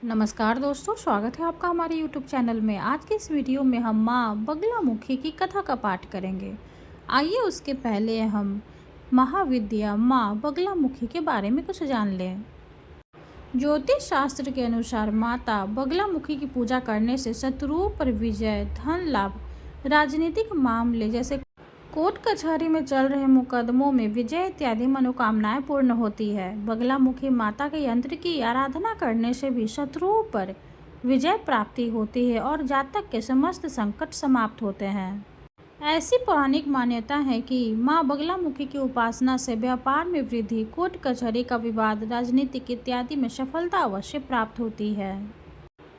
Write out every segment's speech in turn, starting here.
नमस्कार दोस्तों, स्वागत है आपका हमारे YouTube चैनल में। आज के इस वीडियो में हम माँ बगलामुखी की कथा का पाठ करेंगे। आइए उसके पहले हम महाविद्या माँ बगलामुखी के बारे में कुछ जान लें। ज्योतिष शास्त्र के अनुसार माता बगलामुखी की पूजा करने से शत्रुओं पर विजय, धन लाभ, राजनीतिक मामले जैसे कोर्ट कचहरी में चल रहे मुकदमों में विजय इत्यादि मनोकामनाएं पूर्ण होती है। बगलामुखी माता के यंत्र की आराधना करने से भी शत्रुओं पर विजय प्राप्ति होती है और जातक के समस्त संकट समाप्त होते हैं। ऐसी पौराणिक मान्यता है कि माँ बगलामुखी की उपासना से व्यापार में वृद्धि, कोर्ट कचहरी का विवाद, राजनीतिक इत्यादि में सफलता अवश्य प्राप्त होती है।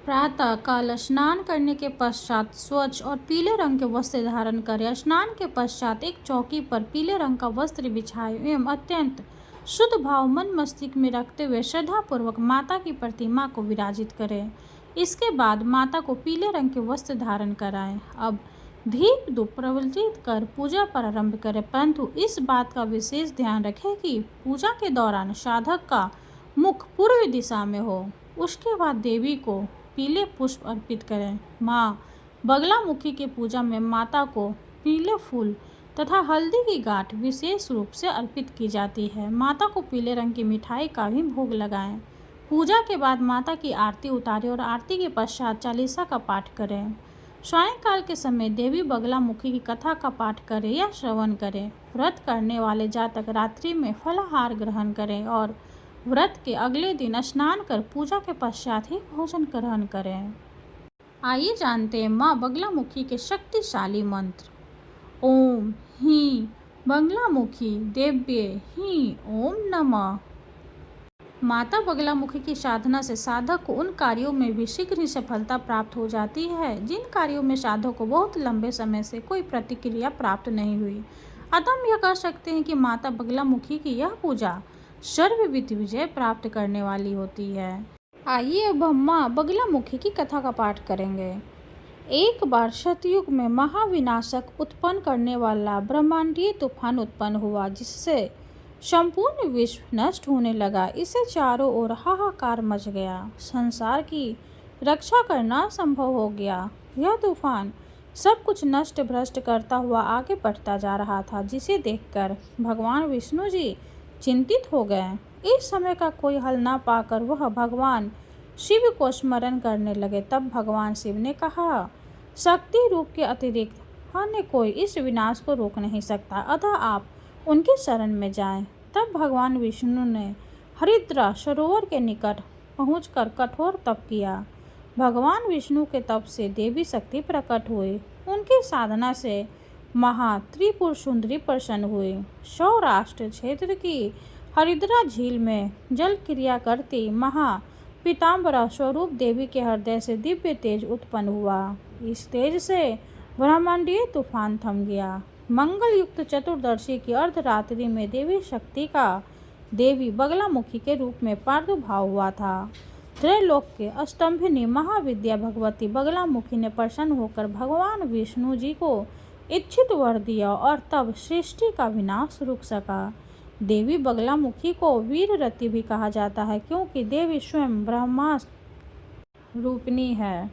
प्रातः काल स्नान करने के पश्चात स्वच्छ और पीले रंग के वस्त्र धारण करें। स्नान के पश्चात एक चौकी पर पीले रंग का वस्त्र बिछाएं एवं अत्यंत शुद्ध भाव मन मस्तिष्क में रखते हुए श्रद्धापूर्वक माता की प्रतिमा को विराजित करें। इसके बाद माता को पीले रंग के वस्त्र धारण कराएं। अब दीप धूप प्रज्वलित कर पूजा प्रारंभ करें, परंतु इस बात का विशेष ध्यान रखें कि पूजा के दौरान साधक का मुख पूर्व दिशा में हो। उसके बाद देवी को पीले पुष्प अर्पित करें। माँ बगलामुखी की पूजा में माता को पीले फूल तथा हल्दी की गांठ विशेष रूप से अर्पित की जाती है। माता को पीले रंग की मिठाई का भी भोग लगाएं। पूजा के बाद माता की आरती उतारें और आरती के पश्चात चालीसा का पाठ करें। सायंकाल के समय देवी बगलामुखी की कथा का पाठ करें या श्रवण करें। व्रत करने वाले जातक रात्रि में फलाहार ग्रहण करें और व्रत के अगले दिन स्नान कर पूजा के पश्चात ही भोजन ग्रहण करें। आइए जानते हैं माँ बगलामुखी के शक्तिशाली मंत्र। ओम ही बगलामुखी देव्ये ही ओम नमः। माता बगलामुखी की साधना से साधक को उन कार्यों में भी शीघ्र ही सफलता प्राप्त हो जाती है जिन कार्यों में साधक को बहुत लंबे समय से कोई प्रतिक्रिया प्राप्त नहीं हुई। अतः हम यह कह सकते हैं कि माता बगलामुखी की यह पूजा सर्वविध विजय प्राप्त करने वाली होती है। आइए अब हम माँ बगलामुखी की कथा का पाठ करेंगे। एक बार सतयुग में महाविनाशक उत्पन्न करने वाला ब्रह्मांडीय तूफान उत्पन्न हुआ, जिससे संपूर्ण विश्व नष्ट होने लगा। इससे चारों ओर हाहाकार मच गया। संसार की रक्षा करना संभव हो गया। यह तूफान सब कुछ नष्ट भ्रष्ट करता हुआ आगे बढ़ता जा रहा था, जिसे देखकर भगवान विष्णु जी चिंतित हो गए। इस समय का कोई हल ना पाकर वह भगवान शिव को स्मरण करने लगे। तब भगवान शिव ने कहा, शक्ति रूप के अतिरिक्त अन्य कोई इस विनाश को रोक नहीं सकता, अतः आप उनके शरण में जाएं। तब भगवान विष्णु ने हरिद्रा सरोवर के निकट पहुंचकर कठोर तप किया। भगवान विष्णु के तप से देवी शक्ति प्रकट हुई। उनकी साधना से महात्रिपुर सुंदरी प्रसन्न हुई। सौराष्ट्र क्षेत्र की हरिद्रा झील में जल क्रिया करती महापीताम्बरा स्वरूप देवी के हृदय से दिव्य तेज उत्पन्न हुआ। इस तेज से ब्रह्मांडीय तूफान थम गया। मंगल युक्त चतुर्दशी की अर्धरात्रि में देवी शक्ति का देवी बगलामुखी के रूप में प्रादुर्भाव हुआ था। त्रैलोक के स्तंभिनी महाविद्या भगवती बगलामुखी ने प्रसन्न होकर भगवान विष्णु जी को इच्छित वर दिया और तब सृष्टि का विनाश रुक सका। देवी बगलामुखी को वीररती भी कहा जाता है, क्योंकि देवी स्वयं ब्रह्मास्त्र रूपिणी है।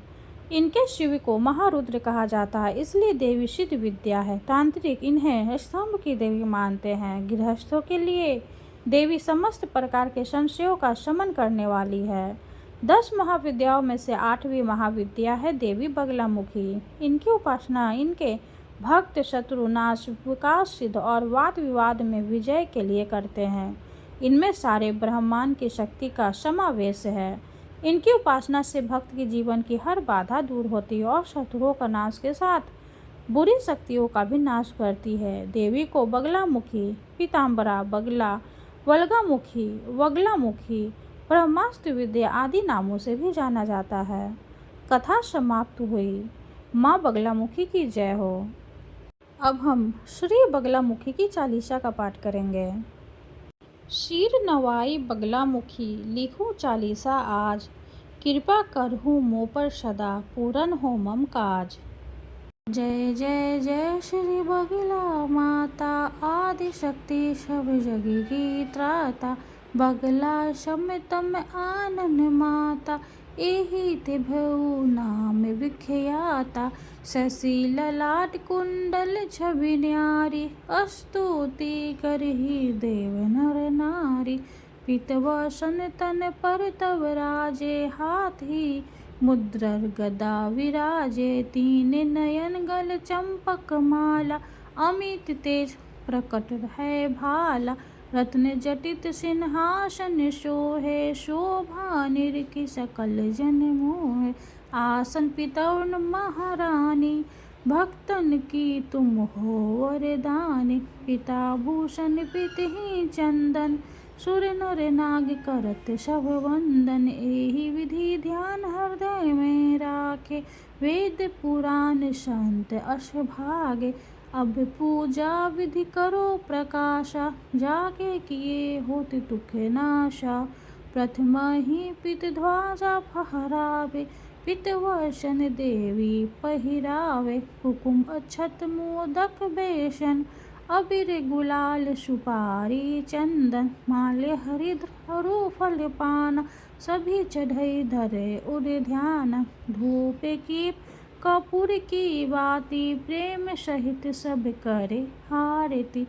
इनके शिव को महारुद्र कहा जाता है, इसलिए देवी सिद्ध विद्या है। तांत्रिक इन्हें स्तंभ की देवी मानते हैं। गृहस्थों के लिए देवी समस्त प्रकार के संशयों का शमन करने वाली है। 10 महाविद्याओं में से 8वीं महाविद्या है देवी बगलामुखी। इनकी उपासना इनके भक्त शत्रु नाश, विकास सिद्ध और वाद विवाद में विजय के लिए करते हैं। इनमें सारे ब्रह्मांड की शक्ति का समावेश है। इनकी उपासना से भक्त के जीवन की हर बाधा दूर होती है और शत्रुओं का नाश के साथ बुरी शक्तियों का भी नाश करती है। देवी को बगलामुखी, पीताम्बरा, बगला, वल्गामुखी, वगलामुखी, ब्रह्मास्त्र विद्या आदि नामों से भी जाना जाता है। कथा समाप्त हुई। माँ बगलामुखी की जय हो। अब हम श्री बगलामुखी की चालीसा का पाठ करेंगे। शीर नवाई बगलामुखी लिखूं चालीसा आज, कृपा करहूँ मो पर सदा पूरन हो मम काज। जय जय जय श्री बगला माता, आदि शक्ति सब जगी की त्राता। बगला समित में आनन माता, एहि ते भऊ नाम विख्याता। शशि ललाट कुंडल छवि न्यारी, स्तुति करहि देव नर नारी। पीतवसन तन पर तव राजे, हाथी मुद्रर गदा विराजे। तीन नयन गल चंपक माला, अमित तेज प्रकट है भाला। रत्न जटित सिंहासन सोहे, शोभा निरखी सकल जन मोहे। आसन पितौन महारानी, भक्तन की तुम हो वरदानी। पिता भूषण पितहि चंदन, सुर नर नाग करत सब वंदन। एहि विधि ध्यान हृदय में राखे, वेद पुराण संत अस भागे। अब पूजा विधि करो प्रकाशा, जाके किए होत दुख नाशा। प्रथम ही पित ध्वजा फहरावे, पितवसन देवी पहिरावे। कुकुम अक्षत मोदक बेसन, अबीर गुलाल सुपारी चंदन। माल्य हरिद्र अरु फल पान, सभी चढ़ई धरे उर ध्यान। धूप की कपूर की बाती, प्रेम सहित सब करे आरती।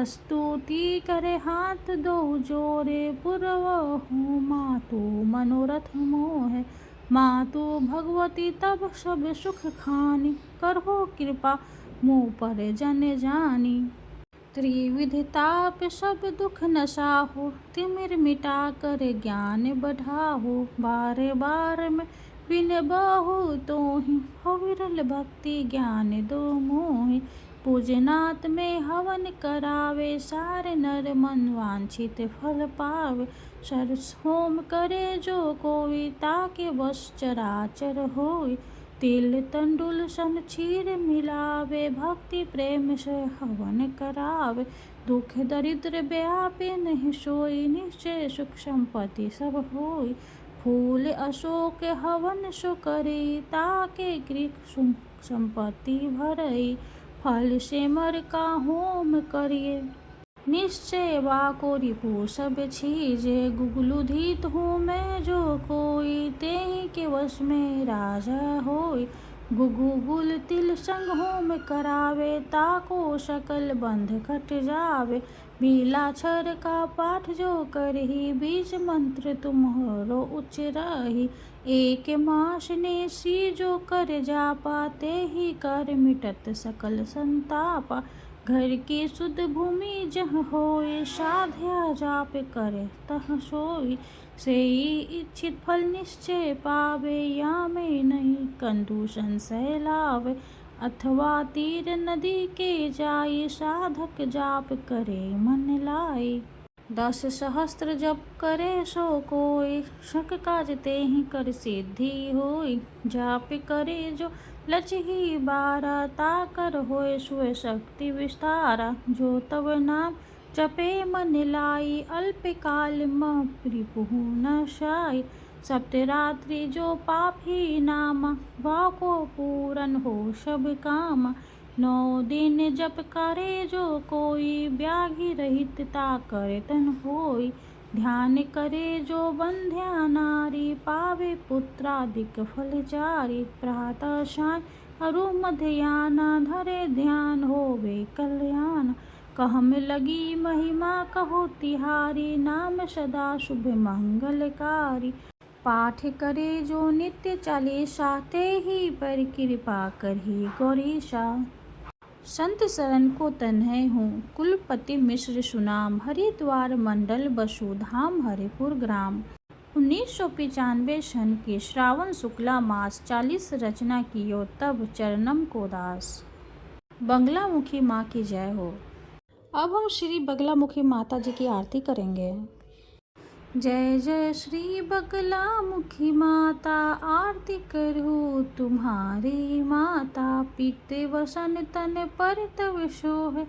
स्तुति करे हाथ दो जोड़े, पुरवहु मातु मनोरथ मोहे। मातु भगवती तब सब सुख खानी, करहो कृपा मुँह पर जन जानी। त्रिविध ताप सब दुख नसाहो, तिमिर मिटा कर ज्ञान बढ़ाहो। बार बार में बिनबहु तोहि, हो विरल भक्ति ज्ञान दो मोहि। पूजनात में हवन करावे, सारे नर मन वांछित फल पावे। सरस होम करे जो कोई, ताके वश चराचर होई। तिल तंडुल सन क्षीर मिलावे, भक्ति प्रेम से हवन करावे। दुख दरिद्र व्यापे नहीं सोई, निश्चय सुख संपत्ति सब होई। फूल अशोक हवन सो करी, ताके गृह सुख संपत्ति भरई। फल से मर का होम करिए, निश्चय वाको रिपु सब छीजे। गुगलुधित हूँ मैं जो कोई, तेहि के वश में राजा होई। गुगुगुल तिल संग होम करावे, ताको सकल बंध कट जावे। बिलाक्षर का पाठ जो करही, बीज मंत्र तुम्हरो उच्च रही। एक मास ने सी जो कर जापा, तेहि कर मिटत सकल संतापा। घर की शुद्ध भूमि जह होए, साध्या जाप करे तह सोई। सेई इच्छित फल निश्चय पावे, या में नहीं कंदु संशय लावे। अथवा तीर नदी के जाई, साधक जाप करे मन लाई। 10 सहस्त्र जप करे सो कोई, शक काज तेहि कर सिद्धि होई। जाप करे जो लचही बारा, ताकर होय सुय शक्ति विस्तारा। जो तव नाम जपे मन लाई, अल्प काल मह रिपुहु नशाई। सप्तरात्रि जो पापी नामा, वाको पूरन हो सब कामा। 9 दिन जप करे जो कोई, व्याधि रहित ताकर तन होई। ध्यान करे जो बंध्या नारी, पावे पुत्रादिक फल चारि। प्रातः साय अरु मध्याह्न, धरे ध्यान होवे कल्याण। कहम लगी महिमा कहो तिहारी, नाम सदा शुभ मंगलकारी। पाठ करे जो नित्य चालीसा, तेहि पर कृपा करहि गौरीशा। संत शरण को तन्हय हूँ, कुलपति मिश्र सुनाम। हरिद्वार मंडल बसु धाम, हरिपुर ग्राम। 1995 सन की श्रावण शुक्ला मास 40 रचना कियो, तब चरणम को दास। बगलामुखी माँ की जय हो। अब हम श्री बगलामुखी माता जी की आरती करेंगे। जय जय श्री बगलामुखी माता, आरती करूँ तुम्हारी माता। पीते वसन तन पर तव सोहे,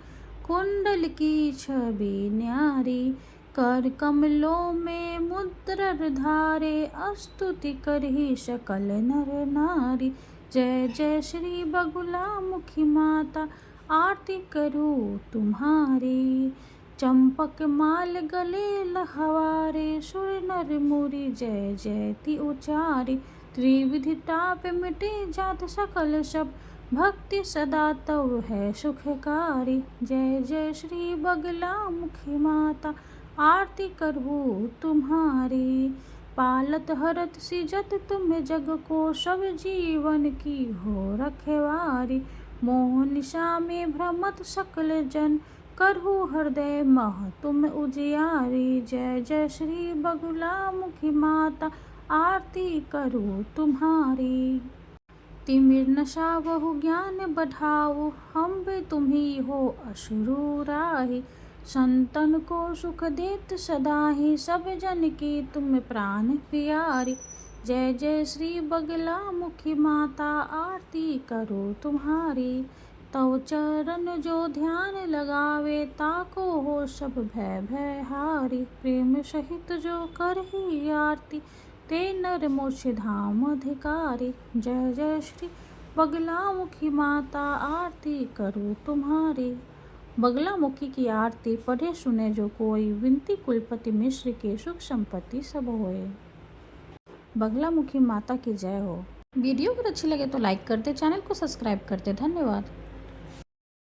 कुंडल की छवि न्यारी। कर कमलों में मुद्रर धारे, स्तुति करहि सकल नर नारी। जय जय श्री बगलामुखी माता, आरती करूँ तुम्हारी। चंपक माल गले लहवारे, सुर नर मुरि जय जयति उचारी। त्रिविधि ताप मिटे जात सकल सब, भक्ति सदा तव है सुखकारी। जय जय श्री बगला मुखी माता, आरती करहूँ तुम्हारी। पालत हरत सिजत तुम्हें जग को, सब जीवन की हो रखवारी। मोह निशा में भ्रमत सकल जन, करहु हृदय मह तुम उजियारी। जय जय श्री बगुला मुखी माता, आरती करूँ तुम्हारी। तिमिर नशा बहु ज्ञान बढ़ाओ, हम भी तुम्ही हो अश्रु राही। संतन को सुख देत सदाहि, सब जन की तुम प्राण प्यारी। जय जय श्री बगला मुखी माता, आरती करो तुम्हारी। तव चरण जो ध्यान लगावे, ताको हो सब भय भय हारी। प्रेम सहित जो करही आरती, ते नर मोक्ष धाम अधिकारी। जय जय श्री बगला मुखी माता, आरती करो तुम्हारी। बगलामुखी की आरती पढ़े सुने जो कोई, विनती कुलपति मिश्र के सुख संपत्ति सब होए। बगलामुखी माता की जय हो। वीडियो अगर अच्छी लगे तो लाइक कर दे, चैनल को सब्सक्राइब कर दे। धन्यवाद।